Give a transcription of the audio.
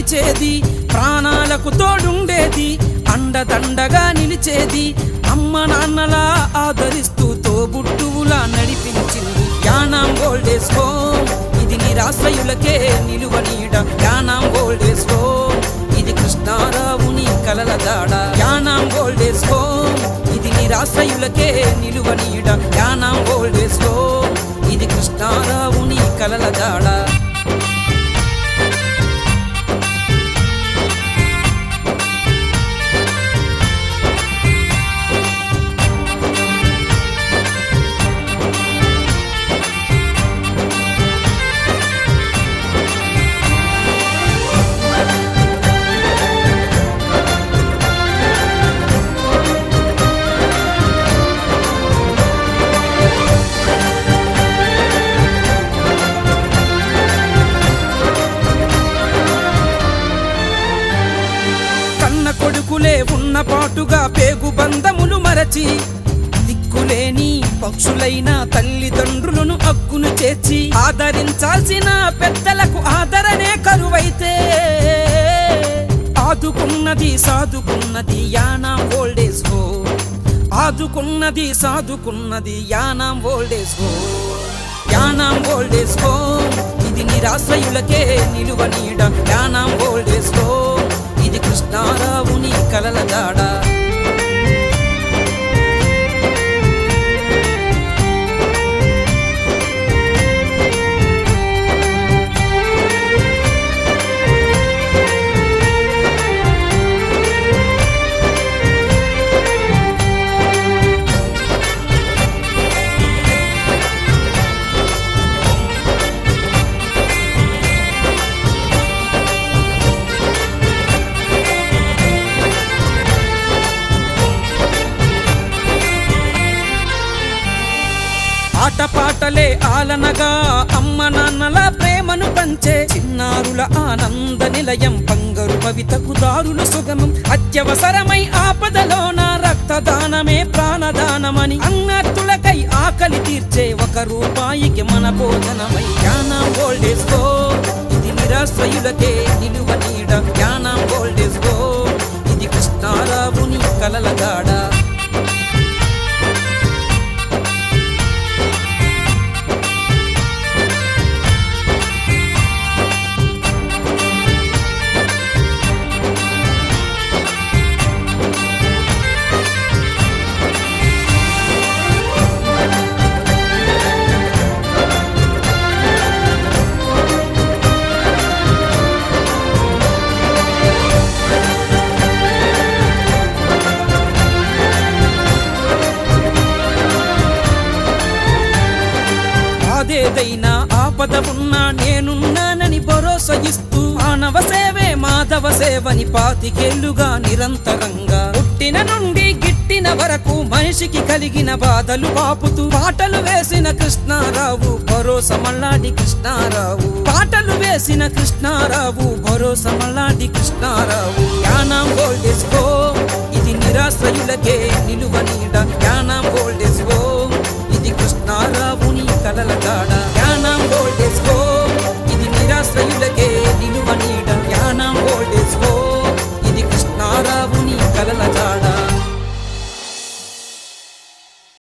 పంచేది, ప్రాణాలకు తోడుండేది, అండదండగా నిలిచేది, అమ్మ నాన్నలా ఆదరిస్తూ తోబుట్టువులా నడిపించింది యానాం ఓల్డేజ్ హోమ్. ఇది నిరాశ్రయులకే నిలువ నీడ యానాం ఓల్డేజ్ హోమ్. ఇది కృష్ణారావుని కలల దాడ యానాం ఓల్డేజ్ హోమ్. ఇది నిరాశ్రయులకే నిలువ నీడ యానాం ఓల్డేజ్ హోమ్. ఇది కృష్ణారావుని కలల దాడ. కొడుకులే ఉన్న పాటుగా పేగు బంధములు మరచి, దిక్కులేని పక్షులైన తల్లిదండ్రులను అక్కును చేర్చి, ఆదరించాల్సిన పెద్దలకు ఆదరణే కరువైతే, ఆదుకున్నది సాదుకున్నది యానాం ఓల్డేజ్ హోమ్. ఆదుకున్నది సాదుకున్నది Yanam old age home. Yanam old age home. ఇది నిరాశ్రయులకే నిలువ నీడ యానాం ఓల్డేజ్ హోమ్. ఇది కృష్ణారావుని కలల దాడ. ఆటపాటలే ఆలనగా అమ్మ నాన్నల ప్రేమను పంచే, చిన్నారుల ఆనంద నిలయం బంగారు భవితకు దారులు సుగమం. అత్యవసరమై ఆపదలోన రక్తదానమే ప్రాణదానమని, అన్నట్టులకై ఆకలి తీర్చే ఒక రూపాయికి మన భోజనమై యానాం ఓల్డేజ్ హోమ్. ఇది నిరాశ్రయులకే నిలువ నీడ యానాం ఓల్డేజ్ హోమ్. ఇది కృష్ణారావుని కలల దాడ. ఏదైనా ఆపద ఉన్నా నేనున్నానని భరోసా ఇస్తూ, మానవ సేవే మాధవ సేవని 25 ఏళ్లుగా నిరంతరంగా, పుట్టిన నుండి గిట్టిన వరకు మనిషికి కలిగిన బాధలు బాపుతూ, పాటలు వేసిన కృష్ణారావు భరోసా మల్లాడి కృష్ణారావు. పాటలు వేసిన కృష్ణారావు భరోసా మల్లాడి కృష్ణారావు. Yanam old age home. ఇది నిరాశ్రయులకే నిలువ నీడ